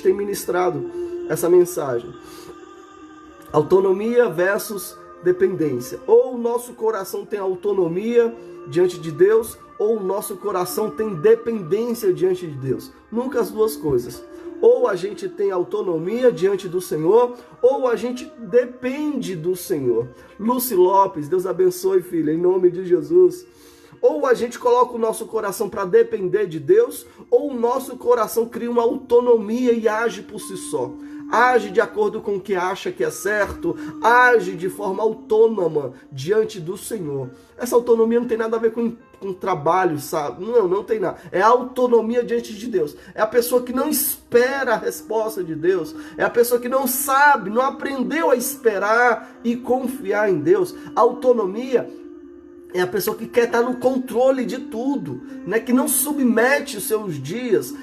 tem ministrado essa mensagem. Autonomia versus dependência. Ou o nosso coração tem autonomia diante de Deus, ou o nosso coração tem dependência diante de Deus. Nunca as duas coisas. Ou a gente tem autonomia diante do Senhor, ou a gente depende do Senhor. Lucy Lopes, Deus abençoe, filha, em nome de Jesus. Ou a gente coloca o nosso coração para depender de Deus, ou o nosso coração cria uma autonomia e age por si só. Age de acordo com o que acha que é certo, age de forma autônoma diante do Senhor. Essa autonomia não tem nada a ver com trabalho, sabe? Não tem nada. É a autonomia diante de Deus. É a pessoa que não espera a resposta de Deus. É a pessoa que não sabe, não aprendeu a esperar e confiar em Deus. A autonomia é a pessoa que quer estar no controle de tudo, né? Que não submete os seus dias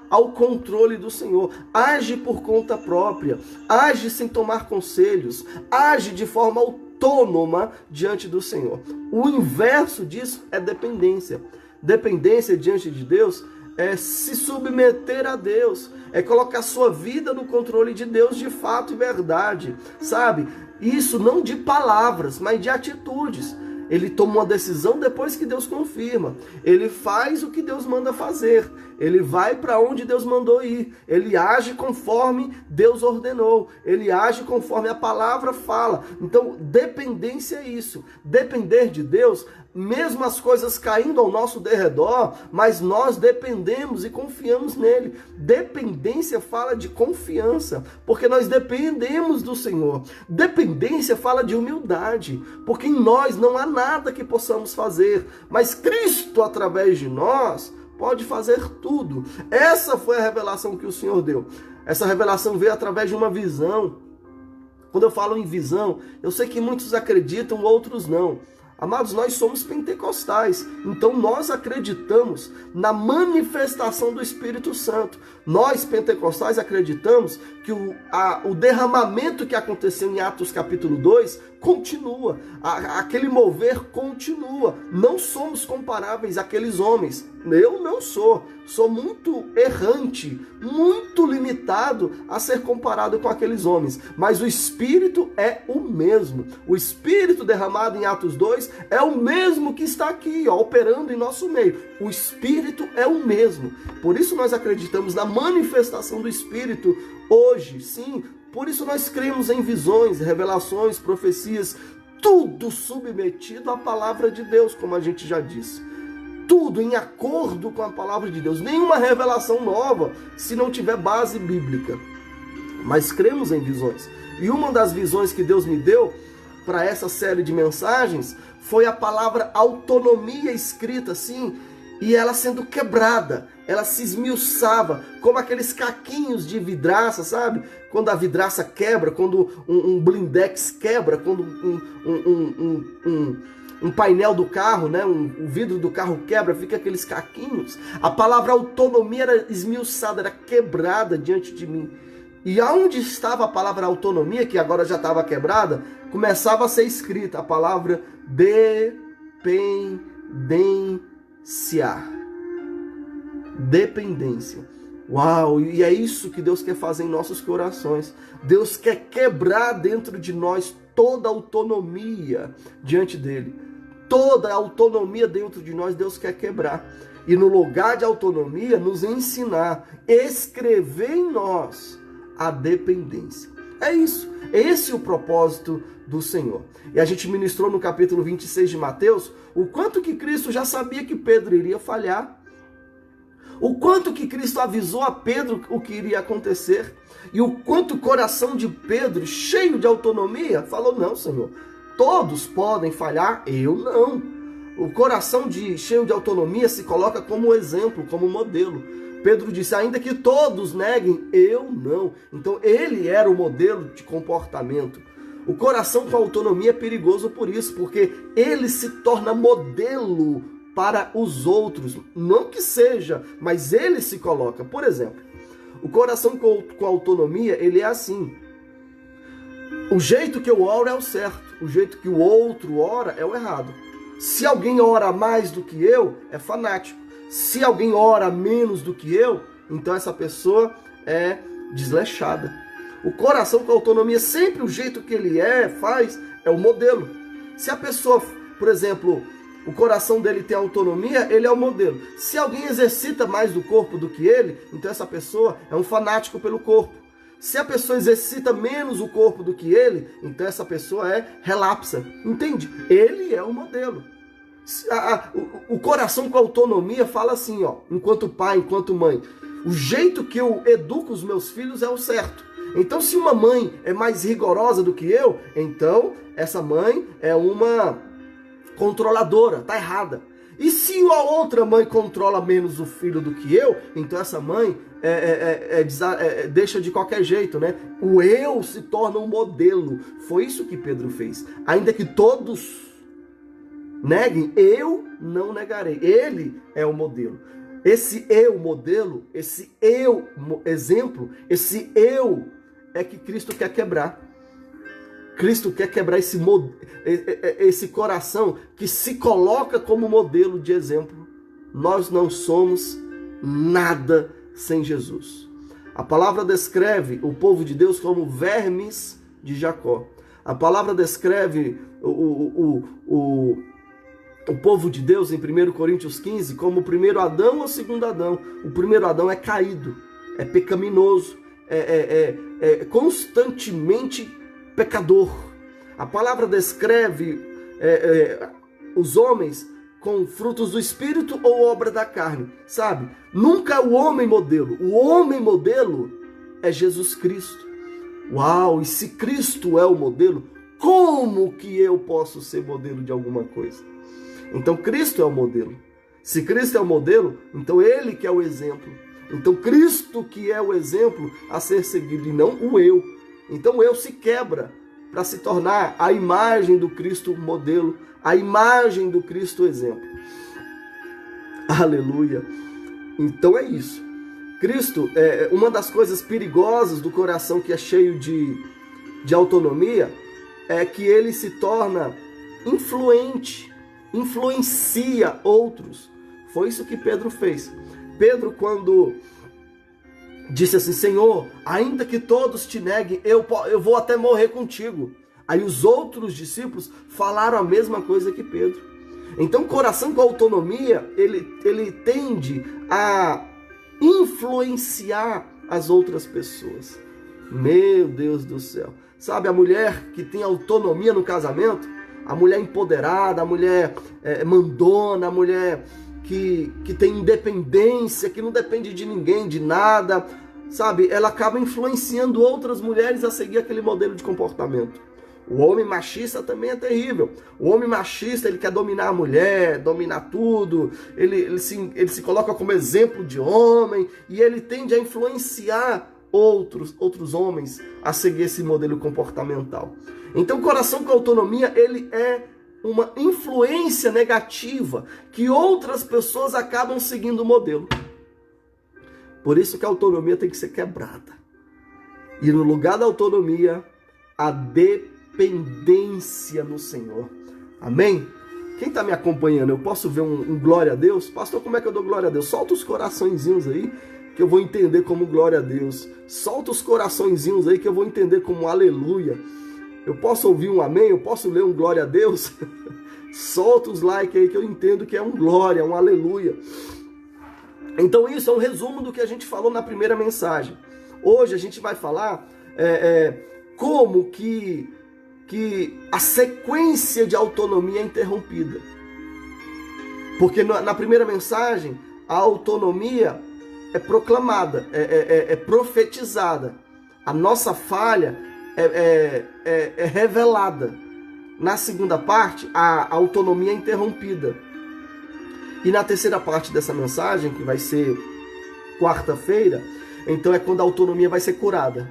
ao controle do Senhor. Age por conta própria, age sem tomar conselhos, age de forma autônoma diante do Senhor. O inverso disso é dependência. Dependência diante de Deus é se submeter a Deus, é colocar sua vida no controle de Deus de fato e verdade, sabe? Isso não de palavras, mas de atitudes. Ele toma uma decisão depois que Deus confirma. Ele faz o que Deus manda fazer. Ele vai para onde Deus mandou ir. Ele age conforme Deus ordenou. Ele age conforme a palavra fala. Então, dependência é isso. Depender de Deus, mesmo as coisas caindo ao nosso derredor, mas nós dependemos e confiamos nele. Dependência fala de confiança, porque nós dependemos do Senhor. Dependência fala de humildade, porque em nós não há nada que possamos fazer, mas Cristo, através de nós, pode fazer tudo. Essa foi a revelação que o Senhor deu. Essa revelação veio através de uma visão. Quando eu falo em visão, eu sei que muitos acreditam, outros não. Amados, nós somos pentecostais, então nós acreditamos na manifestação do Espírito Santo. Nós, pentecostais, acreditamos que o derramamento que aconteceu em Atos capítulo 2 continua, aquele mover continua. Não somos comparáveis àqueles homens. Eu não sou muito errante, muito limitado a ser comparado com aqueles homens. Mas o Espírito é o mesmo. O Espírito derramado em Atos 2 é o mesmo que está aqui, operando em nosso meio. O Espírito é o mesmo. Por isso nós acreditamos na manifestação do Espírito hoje, sim. Por isso nós cremos em visões, revelações, profecias, tudo submetido à palavra de Deus, como a gente já disse. Tudo em acordo com a palavra de Deus. Nenhuma revelação nova se não tiver base bíblica. Mas cremos em visões. E uma das visões que Deus me deu para essa série de mensagens foi a palavra autonomia escrita assim, e ela sendo quebrada, ela se esmiuçava, como aqueles caquinhos de vidraça, sabe? Quando a vidraça quebra, quando um blindex quebra, quando um painel do carro, né? O vidro do carro quebra, fica aqueles caquinhos. A palavra autonomia era esmiuçada, era quebrada diante de mim. E aonde estava a palavra autonomia, que agora já estava quebrada, começava a ser escrita a palavra dependência. Uau, e é isso que Deus quer fazer em nossos corações. Deus quer quebrar dentro de nós toda a autonomia diante dele. Toda a autonomia dentro de nós Deus quer quebrar. E no lugar de autonomia, nos ensinar, escrever em nós a dependência. É isso. Esse é o propósito do Senhor. E a gente ministrou no capítulo 26 de Mateus o quanto que Cristo já sabia que Pedro iria falhar. O quanto que Cristo avisou a Pedro o que iria acontecer. E o quanto o coração de Pedro, cheio de autonomia, falou: não, Senhor, todos podem falhar, eu não. O coração cheio de autonomia se coloca como exemplo, como modelo. Pedro disse: ainda que todos neguem, eu não. Então ele era o modelo de comportamento. O coração com autonomia é perigoso por isso, porque ele se torna modelo para os outros. Não que seja, mas ele se coloca. Por exemplo, o coração com autonomia, ele é assim. O jeito que eu oro é o certo, o jeito que o outro ora é o errado. Se alguém ora mais do que eu, é fanático. Se alguém ora menos do que eu, então essa pessoa é desleixada. O coração com autonomia, sempre o jeito que ele faz, é o modelo. Se a pessoa, por exemplo, o coração dele tem autonomia, ele é o modelo. Se alguém exercita mais do corpo do que ele, então essa pessoa é um fanático pelo corpo. Se a pessoa exercita menos o corpo do que ele, então essa pessoa é relapsa. Entende? Ele é o modelo. O coração com autonomia fala assim, ó, enquanto pai, enquanto mãe, o jeito que eu educo os meus filhos é o certo. Então, se uma mãe é mais rigorosa do que eu, então essa mãe é uma controladora, tá errada. E se a outra mãe controla menos o filho do que eu, então essa mãe deixa de qualquer jeito, né? O eu se torna um modelo. Foi isso que Pedro fez. Ainda que todos neguem, eu não negarei. Ele é o modelo. Esse eu modelo, esse eu exemplo, esse eu é que Cristo quer quebrar. Cristo quer quebrar esse coração que se coloca como modelo de exemplo. Nós não somos nada sem Jesus. A palavra descreve o povo de Deus como vermes de Jacó. A palavra descreve o povo de Deus em 1 Coríntios 15 como o primeiro Adão ou o segundo Adão. O primeiro Adão é caído, é pecaminoso, é constantemente pecador. A palavra descreve os homens com frutos do Espírito ou obra da carne, sabe? Nunca o homem modelo. O homem modelo é Jesus Cristo. Uau! E se Cristo é o modelo, como que eu posso ser modelo de alguma coisa? Então Cristo é o modelo. Se Cristo é o modelo, então Ele que é o exemplo. Então Cristo que é o exemplo a ser seguido e não o eu. Então o eu se quebra para se tornar a imagem do Cristo modelo, a imagem do Cristo exemplo. Aleluia! Então é isso. Cristo, uma das coisas perigosas do coração que é cheio de autonomia, é que ele se torna influente, influencia outros. Foi isso que Pedro fez. Pedro, quando disse assim, Senhor, ainda que todos te neguem, eu vou até morrer contigo. Aí os outros discípulos falaram a mesma coisa que Pedro. Então o coração com autonomia, ele tende a influenciar as outras pessoas. Meu Deus do céu. Sabe, a mulher que tem autonomia no casamento, a mulher empoderada, a mulher mandona, a mulher que tem independência, que não depende de ninguém, de nada, sabe? Ela acaba influenciando outras mulheres a seguir aquele modelo de comportamento. O homem machista também é terrível. O homem machista, ele quer dominar a mulher, dominar tudo, ele se coloca como exemplo de homem e ele tende a influenciar outros homens a seguir esse modelo comportamental. Então o coração com autonomia, ele é uma influência negativa que outras pessoas acabam seguindo o modelo. Por isso que a autonomia tem que ser quebrada. E no lugar da autonomia, a dependência no Senhor. Amém? Quem está me acompanhando, eu posso ver um glória a Deus? Pastor, como é que eu dou glória a Deus? Solta os coraçõezinhos aí, que eu vou entender como glória a Deus. Solta os coraçõezinhos aí, que eu vou entender como aleluia. Eu posso ouvir um amém? Eu posso ler um glória a Deus? Solta os likes aí, que eu entendo que é um glória, um aleluia. Então isso é um resumo do que a gente falou na primeira mensagem. Hoje a gente vai falar como que a sequência de autonomia é interrompida. Porque na primeira mensagem, a autonomia é proclamada, é profetizada. A nossa falha é revelada. Na segunda parte, a autonomia é interrompida. E na terceira parte dessa mensagem, que vai ser quarta-feira, então é quando a autonomia vai ser curada.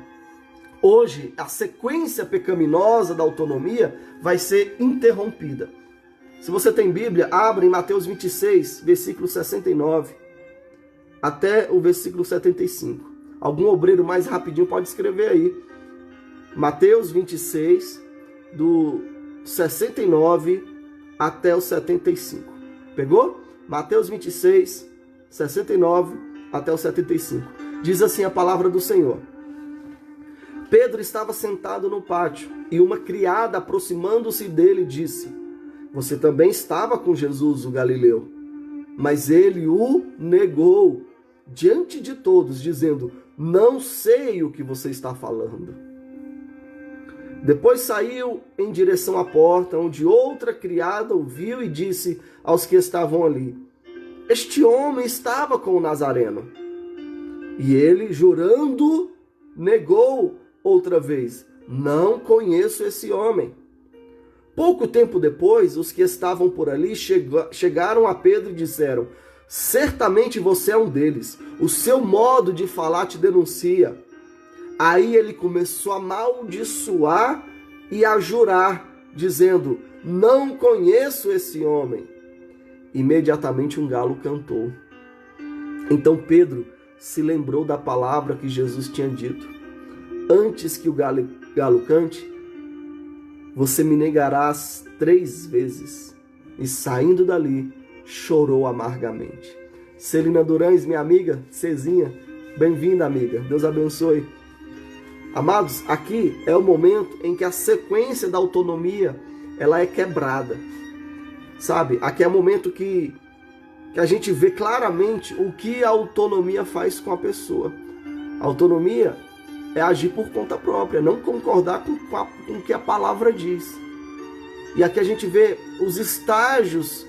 Hoje, a sequência pecaminosa da autonomia vai ser interrompida. Se você tem Bíblia, abra em Mateus 26, versículo 69, até o versículo 75. Algum obreiro mais rapidinho pode escrever aí. Mateus 26, do 69 até o 75. Pegou? Mateus 26, 69 até o 75. Diz assim a palavra do Senhor. Pedro estava sentado no pátio e uma criada, aproximando-se dele, disse: você também estava com Jesus, o Galileu. Mas ele o negou diante de todos, dizendo: não sei o que você está falando. Depois saiu em direção à porta, onde outra criada ouviu e disse aos que estavam ali: este homem estava com o Nazareno. E ele, jurando, negou outra vez: não conheço esse homem. Pouco tempo depois, os que estavam por ali chegaram a Pedro e disseram: certamente você é um deles, o seu modo de falar te denuncia. Aí ele começou a amaldiçoar e a jurar, dizendo: não conheço esse homem. Imediatamente um galo cantou. Então Pedro se lembrou da palavra que Jesus tinha dito: antes que o galo cante, você me negarás 3 vezes. E saindo dali, chorou amargamente. Celina Durães, minha amiga, Cezinha, bem-vinda, amiga. Deus abençoe. Amados, aqui é o momento em que a sequência da autonomia ela é quebrada. Sabe? Aqui é o momento que a gente vê claramente o que a autonomia faz com a pessoa. A autonomia é agir por conta própria, não concordar com o que a palavra diz. E aqui a gente vê os estágios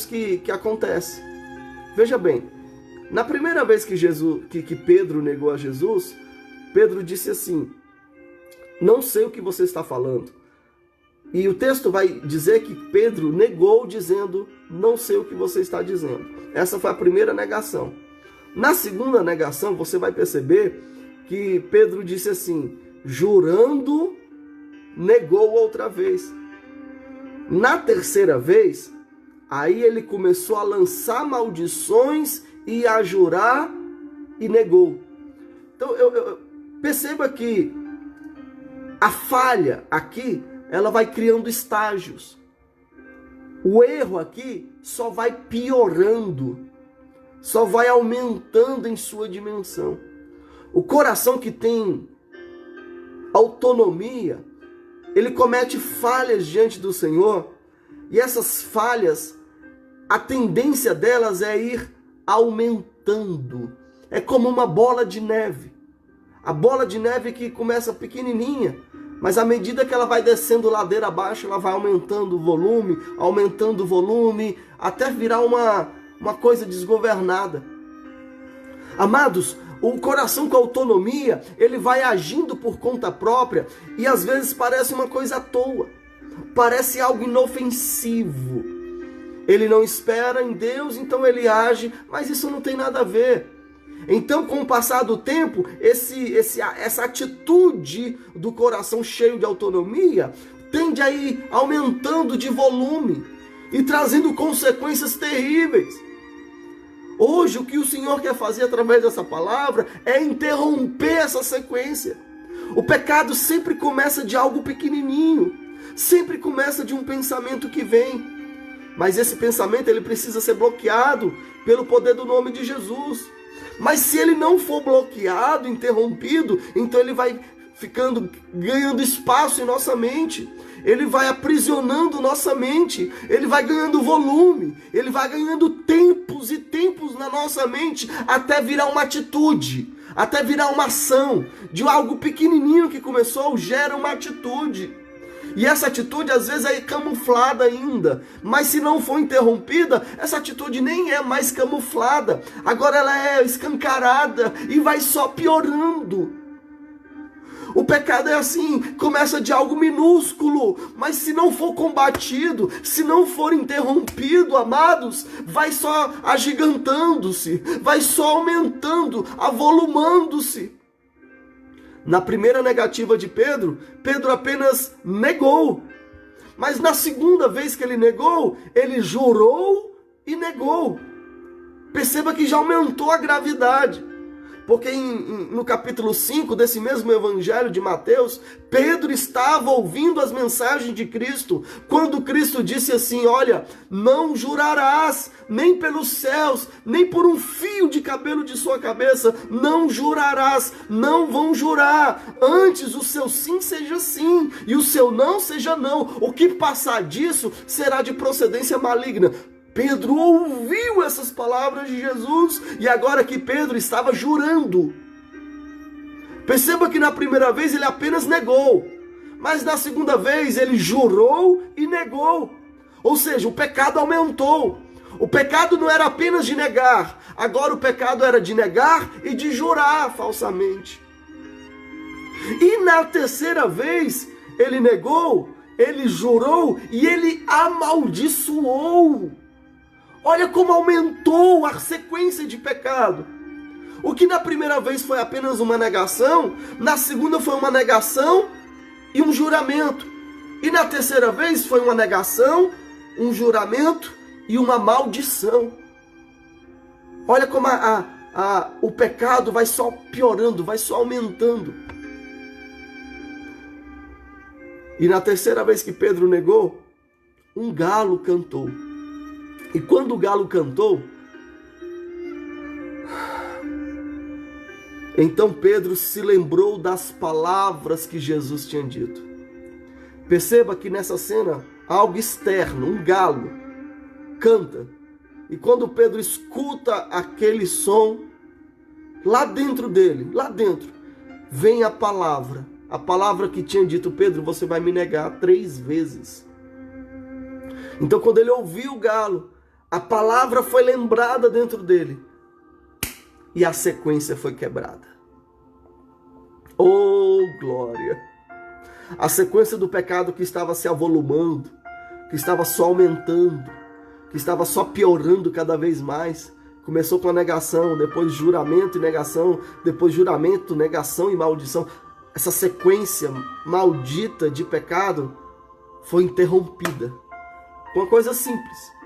que acontecem. Veja bem, na primeira vez que Pedro negou a Jesus, Pedro disse assim: não sei o que você está falando. E o texto vai dizer que Pedro negou dizendo: não sei o que você está dizendo. Essa foi a primeira negação. Na segunda negação, você vai perceber que Pedro disse assim: jurando, negou outra vez. Na terceira vez, aí ele começou a lançar maldições e a jurar e negou. Então, perceba que a falha aqui, ela vai criando estágios. O erro aqui só vai piorando, só vai aumentando em sua dimensão. O coração que tem autonomia, ele comete falhas diante do Senhor, e essas falhas, a tendência delas é ir aumentando. É como uma bola de neve. A bola de neve que começa pequenininha, mas à medida que ela vai descendo ladeira abaixo, ela vai aumentando o volume, até virar uma coisa desgovernada. Amados, o coração com autonomia, ele vai agindo por conta própria e às vezes parece uma coisa à toa, parece algo inofensivo. Ele não espera em Deus, então ele age, mas isso não tem nada a ver. Então, com o passar do tempo, essa atitude do coração cheio de autonomia tende a ir aumentando de volume e trazendo consequências terríveis. Hoje, o que o Senhor quer fazer através dessa palavra é interromper essa sequência. O pecado sempre começa de algo pequenininho, sempre começa de um pensamento que vem. Mas esse pensamento ele precisa ser bloqueado pelo poder do nome de Jesus. Mas se ele não for bloqueado, interrompido, então ele vai ganhando espaço em nossa mente. Ele vai aprisionando nossa mente. Ele vai ganhando volume. Ele vai ganhando tempos e tempos na nossa mente até virar uma atitude, até virar uma ação. De algo pequenininho que começou, gera uma atitude. E essa atitude às vezes é camuflada ainda, mas se não for interrompida, essa atitude nem é mais camuflada, agora ela é escancarada e vai só piorando. O pecado é assim, começa de algo minúsculo, mas se não for combatido, se não for interrompido, amados, vai só agigantando-se, vai só aumentando, avolumando-se. Na primeira negativa de Pedro, Pedro apenas negou. Mas na segunda vez que ele negou, ele jurou e negou. Perceba que já aumentou a gravidade. Porque no capítulo 5 desse mesmo evangelho de Mateus, Pedro estava ouvindo as mensagens de Cristo, quando Cristo disse assim: olha, não jurarás, nem pelos céus, nem por um fio de cabelo de sua cabeça, não jurarás, não vão jurar, antes o seu sim seja sim, e o seu não seja não, o que passar disso será de procedência maligna. Pedro ouviu essas palavras de Jesus, e agora que Pedro estava jurando. Perceba que na primeira vez ele apenas negou, mas na segunda vez ele jurou e negou. Ou seja, o pecado aumentou. O pecado não era apenas de negar, agora o pecado era de negar e de jurar falsamente. E na terceira vez ele negou, ele jurou e ele amaldiçoou. Olha como aumentou a sequência de pecado. O que na primeira vez foi apenas uma negação, na segunda foi uma negação e um juramento. E na terceira vez foi uma negação, um juramento e uma maldição. Olha como o pecado vai só piorando, vai só aumentando. E na terceira vez que Pedro negou, um galo cantou. E quando o galo cantou, então Pedro se lembrou das palavras que Jesus tinha dito. Perceba que nessa cena, algo externo, um galo, canta. E quando Pedro escuta aquele som, lá dentro dele, lá dentro, vem a palavra que tinha dito: Pedro, você vai me negar 3 vezes. Então quando ele ouviu o galo, a palavra foi lembrada dentro dele e a sequência foi quebrada. Oh, glória! A sequência do pecado que estava se avolumando, que estava só aumentando, que estava só piorando cada vez mais, começou com a negação, depois juramento e negação, depois juramento, negação e maldição. Essa sequência maldita de pecado foi interrompida com uma coisa simples.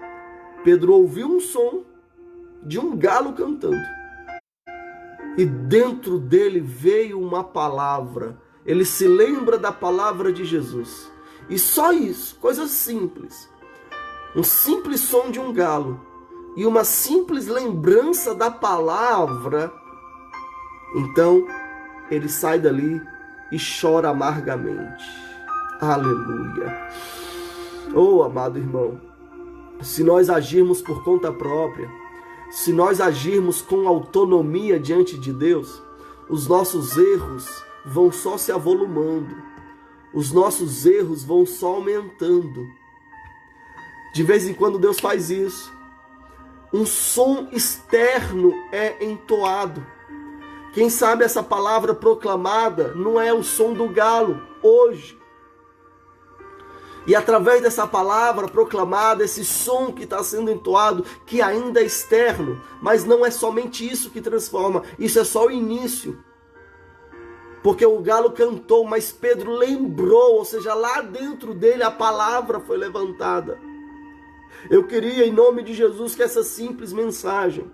Pedro ouviu um som de um galo cantando. E dentro dele veio uma palavra. Ele se lembra da palavra de Jesus. E só isso, coisa simples. Um simples som de um galo e uma simples lembrança da palavra. Então, ele sai dali e chora amargamente. Aleluia. Oh, amado irmão, se nós agirmos por conta própria, se nós agirmos com autonomia diante de Deus, os nossos erros vão só se avolumando, os nossos erros vão só aumentando. De vez em quando Deus faz isso. Um som externo é entoado. Quem sabe essa palavra proclamada não é o som do galo hoje. E através dessa palavra proclamada, esse som que está sendo entoado, que ainda é externo, mas não é somente isso que transforma, isso é só o início. Porque o galo cantou, mas Pedro lembrou, ou seja, lá dentro dele a palavra foi levantada. Eu queria, em nome de Jesus, que essa simples mensagem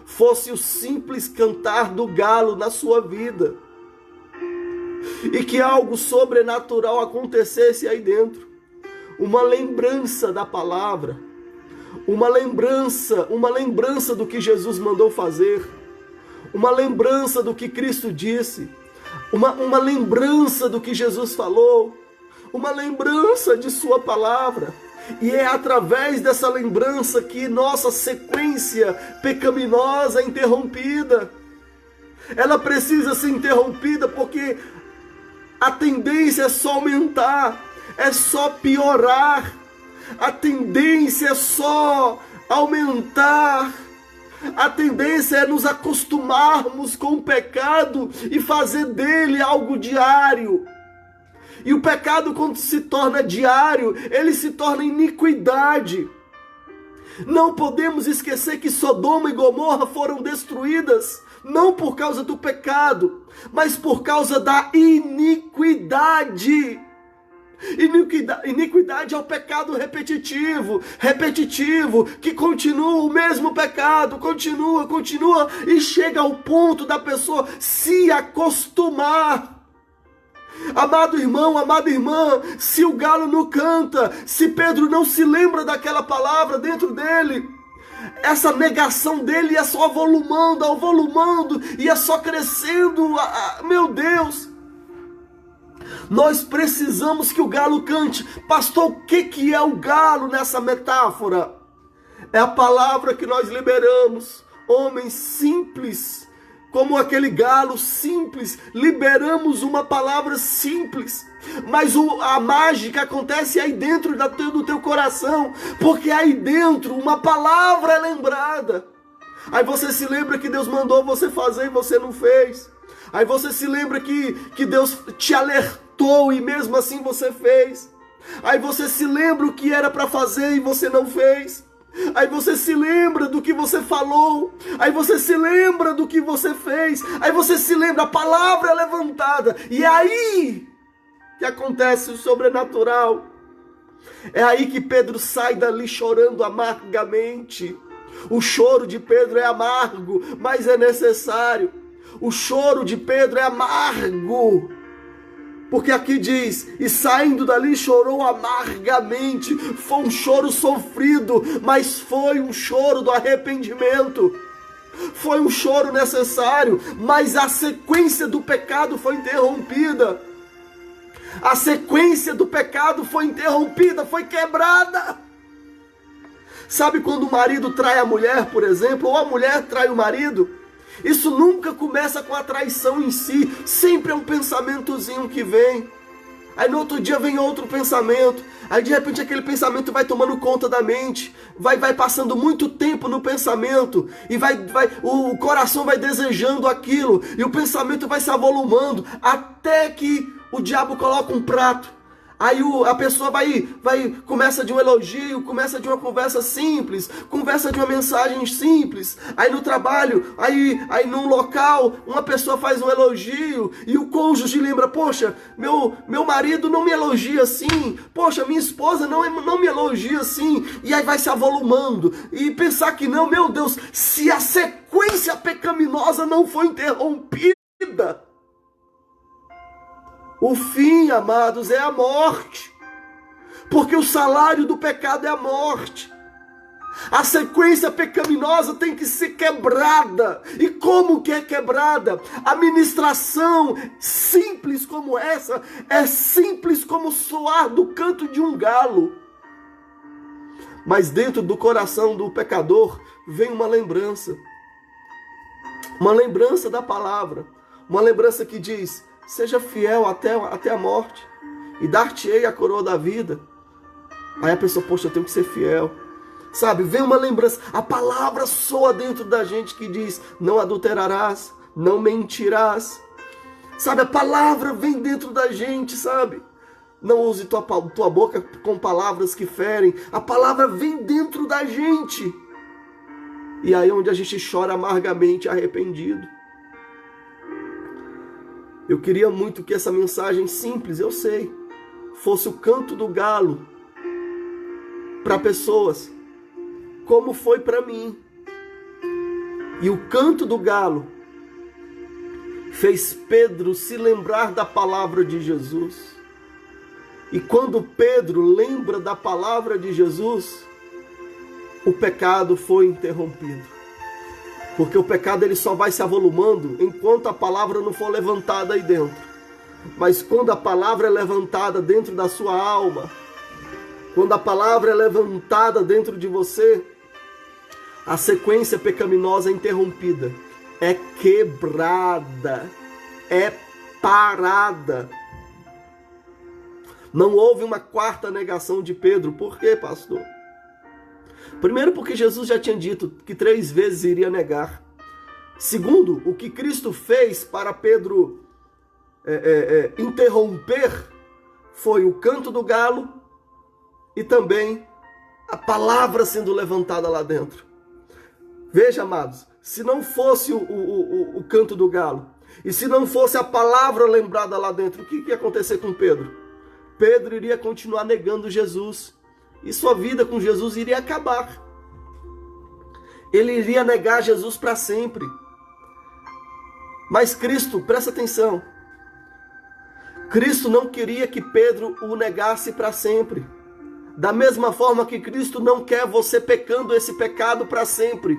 fosse o simples cantar do galo na sua vida. E que algo sobrenatural acontecesse aí dentro. Uma lembrança da palavra, uma lembrança do que Jesus mandou fazer, uma lembrança do que Cristo disse, uma lembrança do que Jesus falou, uma lembrança de sua palavra. E é através dessa lembrança que nossa sequência pecaminosa é interrompida. Ela precisa ser interrompida porque a tendência é só aumentar. É só piorar, a tendência é só aumentar, a tendência é nos acostumarmos com o pecado e fazer dele algo diário. E o pecado, quando se torna diário, ele se torna iniquidade. Não podemos esquecer que Sodoma e Gomorra foram destruídas, não por causa do pecado, mas por causa da iniquidade. Iniquidade é o pecado repetitivo, que continua o mesmo pecado, continua, e chega ao ponto da pessoa se acostumar. Amado irmão, amada irmã, se o galo não canta, se Pedro não se lembra daquela palavra dentro dele, essa negação dele ia só avolumando, ia só crescendo, meu Deus. Nós precisamos que o galo cante. Pastor, o que é o galo nessa metáfora? É a palavra que nós liberamos. Homens simples, como aquele galo simples, liberamos uma palavra simples. Mas a mágica acontece aí dentro do teu coração, porque aí dentro uma palavra é lembrada. Aí você se lembra que Deus mandou você fazer e você não fez. Aí você se lembra que Deus te alertou e mesmo assim você fez. Aí você se lembra o que era para fazer e você não fez. Aí você se lembra do que você falou. Aí você se lembra do que você fez. Aí você se lembra, a palavra é levantada. E é aí que acontece o sobrenatural. É aí que Pedro sai dali chorando amargamente. O choro de Pedro é amargo, mas é necessário. O choro de Pedro é amargo, porque aqui diz, e saindo dali chorou amargamente. Foi um choro sofrido, mas foi um choro do arrependimento. Foi um choro necessário, mas a sequência do pecado foi interrompida. A sequência do pecado foi interrompida, foi quebrada. Sabe quando o marido trai a mulher, por exemplo, ou a mulher trai o marido? Isso nunca começa com a traição em si, sempre é um pensamentozinho que vem. Aí no outro dia vem outro pensamento, aí de repente aquele pensamento vai tomando conta da mente, vai passando muito tempo no pensamento, e o coração vai desejando aquilo, e o pensamento vai se avolumando, até que o diabo coloca um prato. Aí a pessoa começa de um elogio, começa de uma conversa simples, conversa de uma mensagem simples. Aí no trabalho, aí num local, uma pessoa faz um elogio e o cônjuge lembra, poxa, meu marido não me elogia assim, poxa, minha esposa não me elogia assim. E aí vai se avolumando e pensar que não, meu Deus, se a sequência pecaminosa não foi interrompida, o fim, amados, é a morte. Porque o salário do pecado é a morte. A sequência pecaminosa tem que ser quebrada. E como que é quebrada? A ministração simples como essa é simples como o soar do canto de um galo. Mas dentro do coração do pecador vem uma lembrança. Uma lembrança da palavra. Uma lembrança que diz: seja fiel até a morte, e dar-te-ei a coroa da vida. Aí a pessoa, poxa, eu tenho que ser fiel. Sabe, vem uma lembrança. A palavra soa dentro da gente que diz: não adulterarás, não mentirás. Sabe, a palavra vem dentro da gente, sabe? Não use tua boca com palavras que ferem. A palavra vem dentro da gente. E aí onde a gente chora amargamente, arrependido. Eu queria muito que essa mensagem simples, eu sei, fosse o canto do galo para pessoas, como foi para mim. E o canto do galo fez Pedro se lembrar da palavra de Jesus. E quando Pedro lembra da palavra de Jesus, o pecado foi interrompido. Porque o pecado ele só vai se avolumando enquanto a palavra não for levantada aí dentro. Mas quando a palavra é levantada dentro da sua alma, quando a palavra é levantada dentro de você, a sequência pecaminosa é interrompida, é quebrada, é parada. Não houve uma quarta negação de Pedro. Por quê, pastor? Primeiro, porque Jesus já tinha dito que 3 vezes iria negar. Segundo, o que Cristo fez para Pedro interromper foi o canto do galo e também a palavra sendo levantada lá dentro. Veja, amados, se não fosse o canto do galo e se não fosse a palavra lembrada lá dentro, o que ia acontecer com Pedro? Pedro iria continuar negando Jesus. E sua vida com Jesus iria acabar. Ele iria negar Jesus para sempre. Mas Cristo, presta atenção, Cristo não queria que Pedro o negasse para sempre. Da mesma forma que Cristo não quer você pecando esse pecado para sempre.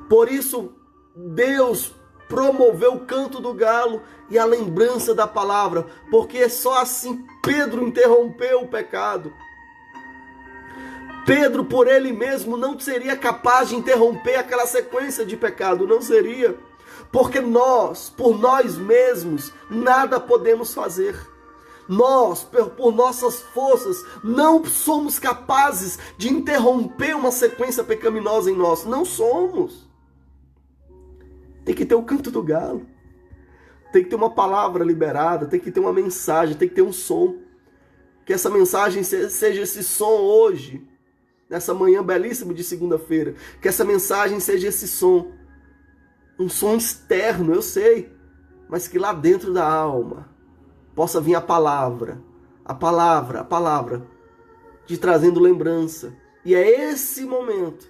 Por isso, Deus promoveu o canto do galo e a lembrança da palavra, porque só assim Pedro interrompeu o pecado. Pedro, por ele mesmo, não seria capaz de interromper aquela sequência de pecado, não seria. Porque nós, por nós mesmos, nada podemos fazer. Nós, por nossas forças, não somos capazes de interromper uma sequência pecaminosa em nós. Não somos. Tem que ter o canto do galo. Tem que ter uma palavra liberada, tem que ter uma mensagem, tem que ter um som. Que essa mensagem seja esse som hoje, nessa manhã belíssima de segunda-feira. Que essa mensagem seja esse som. Um som externo, eu sei, mas que lá dentro da alma possa vir a palavra, te trazendo lembrança. E é esse momento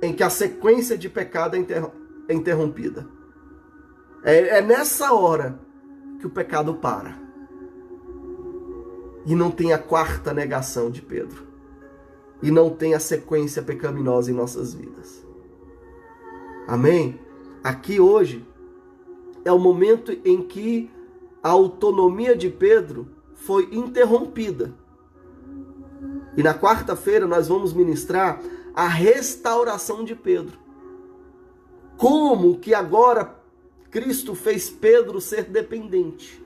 em que a sequência de pecado é interrompida. É nessa hora que o pecado para. E não tem a quarta negação de Pedro. E não tem a sequência pecaminosa em nossas vidas. Amém? Aqui hoje é o momento em que a autonomia de Pedro foi interrompida. E na quarta-feira nós vamos ministrar a restauração de Pedro. Como que agora Cristo fez Pedro ser dependente.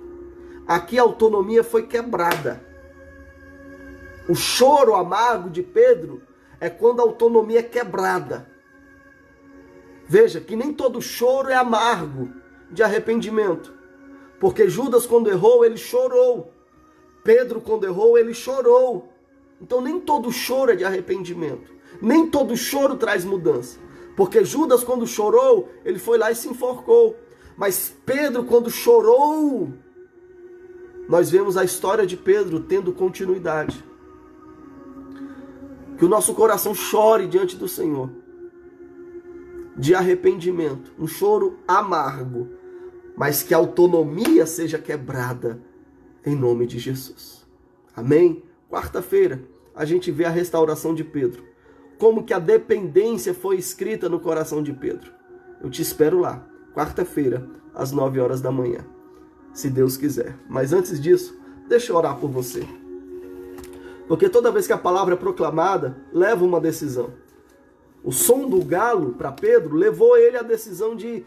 Aqui a autonomia foi quebrada. O choro amargo de Pedro é quando a autonomia é quebrada. Veja que nem todo choro é amargo de arrependimento. Porque Judas, quando errou, ele chorou. Pedro, quando errou, ele chorou. Então nem todo choro é de arrependimento. Nem todo choro traz mudança. Porque Judas, quando chorou, ele foi lá e se enforcou. Mas Pedro, quando chorou, nós vemos a história de Pedro tendo continuidade. Que o nosso coração chore diante do Senhor. De arrependimento, um choro amargo, mas que a autonomia seja quebrada em nome de Jesus. Amém? Quarta-feira, a gente vê a restauração de Pedro. Como que a dependência foi escrita no coração de Pedro. Eu te espero lá, quarta-feira, às 9 horas da manhã, se Deus quiser. Mas antes disso, deixa eu orar por você. Porque toda vez que a palavra é proclamada, leva uma decisão. O som do galo, para Pedro, levou ele à decisão de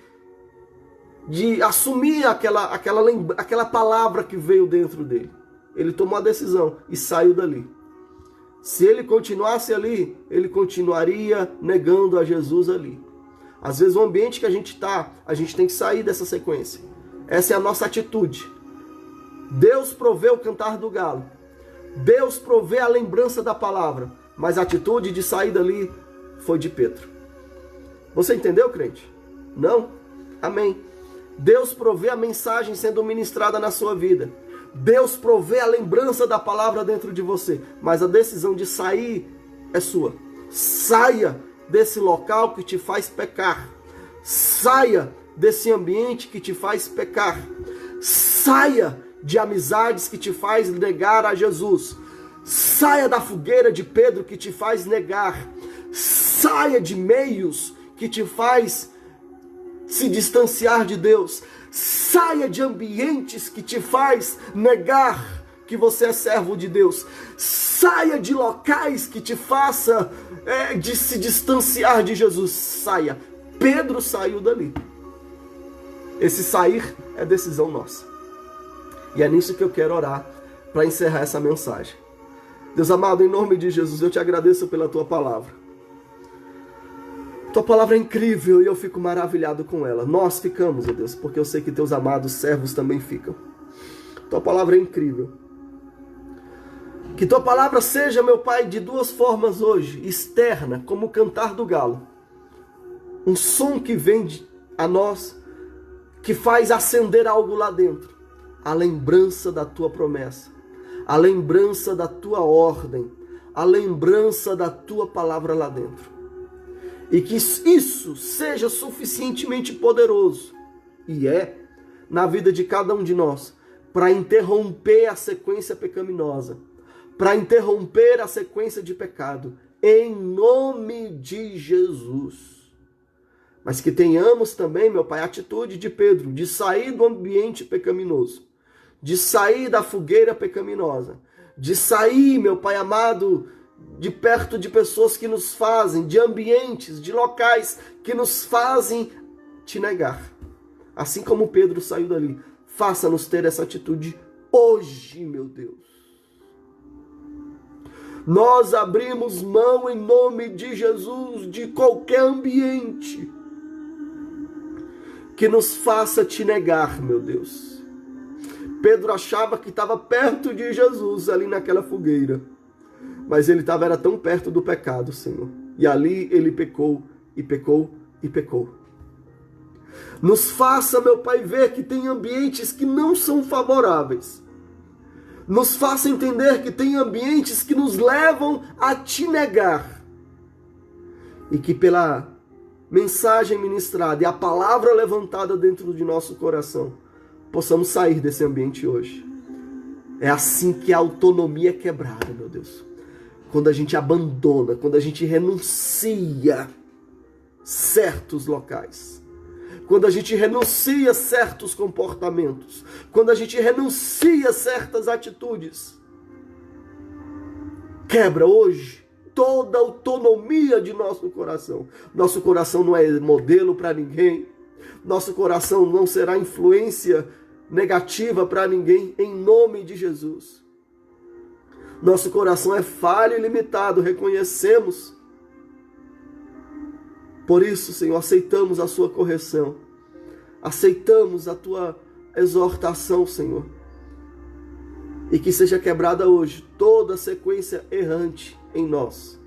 assumir aquela palavra que veio dentro dele. Ele tomou a decisão e saiu dali. Se ele continuasse ali, ele continuaria negando a Jesus ali. Às vezes o ambiente que a gente está, a gente tem que sair dessa sequência. Essa é a nossa atitude. Deus provê o cantar do galo. Deus provê a lembrança da palavra. Mas a atitude de sair dali foi de Pedro. Você entendeu, crente? Não? Amém. Deus provê a mensagem sendo ministrada na sua vida. Deus provê a lembrança da palavra dentro de você. Mas a decisão de sair é sua. Saia desse local que te faz pecar. Saia desse ambiente que te faz pecar. Saia de amizades que te faz negar a Jesus. Saia da fogueira de Pedro que te faz negar. Saia de meios que te faz se distanciar de Deus. Saia de ambientes que te faz negar que você é servo de Deus. Saia de locais que te faça de se distanciar de Jesus. Saia. Pedro saiu dali. Esse sair é decisão nossa. E é nisso que eu quero orar para encerrar essa mensagem. Deus amado, em nome de Jesus, eu te agradeço pela tua palavra. Tua palavra é incrível e eu fico maravilhado com ela. Nós ficamos, ó Deus, porque eu sei que teus amados servos também ficam. Tua palavra é incrível. Que tua palavra seja, meu Pai, de duas formas hoje. Externa, como o cantar do galo. Um som que vem a nós, que faz acender algo lá dentro. a lembrança da tua promessa, a lembrança da tua ordem, a lembrança da tua palavra lá dentro. E que isso seja suficientemente poderoso, e é, na vida de cada um de nós, para interromper a sequência pecaminosa, para interromper a sequência de pecado, em nome de Jesus. Mas que tenhamos também, meu Pai, a atitude de Pedro, de sair do ambiente pecaminoso, de sair da fogueira pecaminosa, de sair, meu Pai amado, de perto de pessoas que nos fazem, de ambientes, de locais que nos fazem te negar. Assim como Pedro saiu dali, faça-nos ter essa atitude hoje, meu Deus. Nós abrimos mão em nome de Jesus de qualquer ambiente que nos faça te negar, meu Deus. Pedro achava que estava perto de Jesus ali naquela fogueira, mas ele era tão perto do pecado, Senhor. E ali ele pecou, e pecou, e pecou. Nos faça, meu Pai, ver que tem ambientes que não são favoráveis. Nos faça entender que tem ambientes que nos levam a te negar. E que pela mensagem ministrada e a palavra levantada dentro de nosso coração, possamos sair desse ambiente hoje. É assim que a autonomia é quebrada, meu Deus. Quando a gente abandona, quando a gente renuncia certos locais, quando a gente renuncia certos comportamentos, quando a gente renuncia certas atitudes, quebra hoje toda a autonomia de nosso coração. Nosso coração não é modelo para ninguém, nosso coração não será influência negativa para ninguém, em nome de Jesus. Nosso coração é falho e limitado, reconhecemos. Por isso, Senhor, aceitamos a sua correção. Aceitamos a tua exortação, Senhor. E que seja quebrada hoje toda a sequência errante em nós.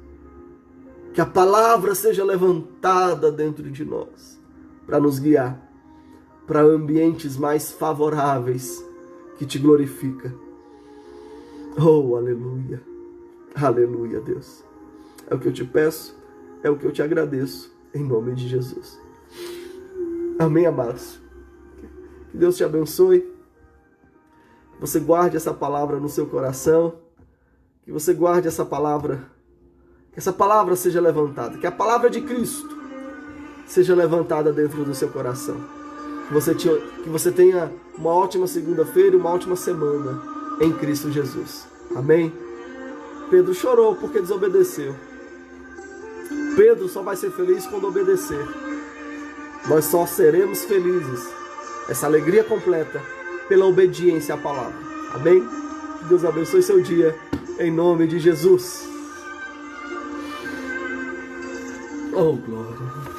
Que a palavra seja levantada dentro de nós para nos guiar para ambientes mais favoráveis que te glorifica. Oh, aleluia. Aleluia, Deus. É o que eu te peço, é o que eu te agradeço, em nome de Jesus. Amém, amados. Que Deus te abençoe. Que você guarde essa palavra no seu coração. Que você guarde essa palavra. Que essa palavra seja levantada. Que a palavra de Cristo seja levantada dentro do seu coração. Que você tenha uma ótima segunda-feira e uma ótima semana em Cristo Jesus. Amém? Pedro chorou porque desobedeceu. Pedro só vai ser feliz quando obedecer. Nós só seremos felizes, essa alegria completa, pela obediência à palavra. Amém? Que Deus abençoe seu dia, em nome de Jesus. Oh, glória.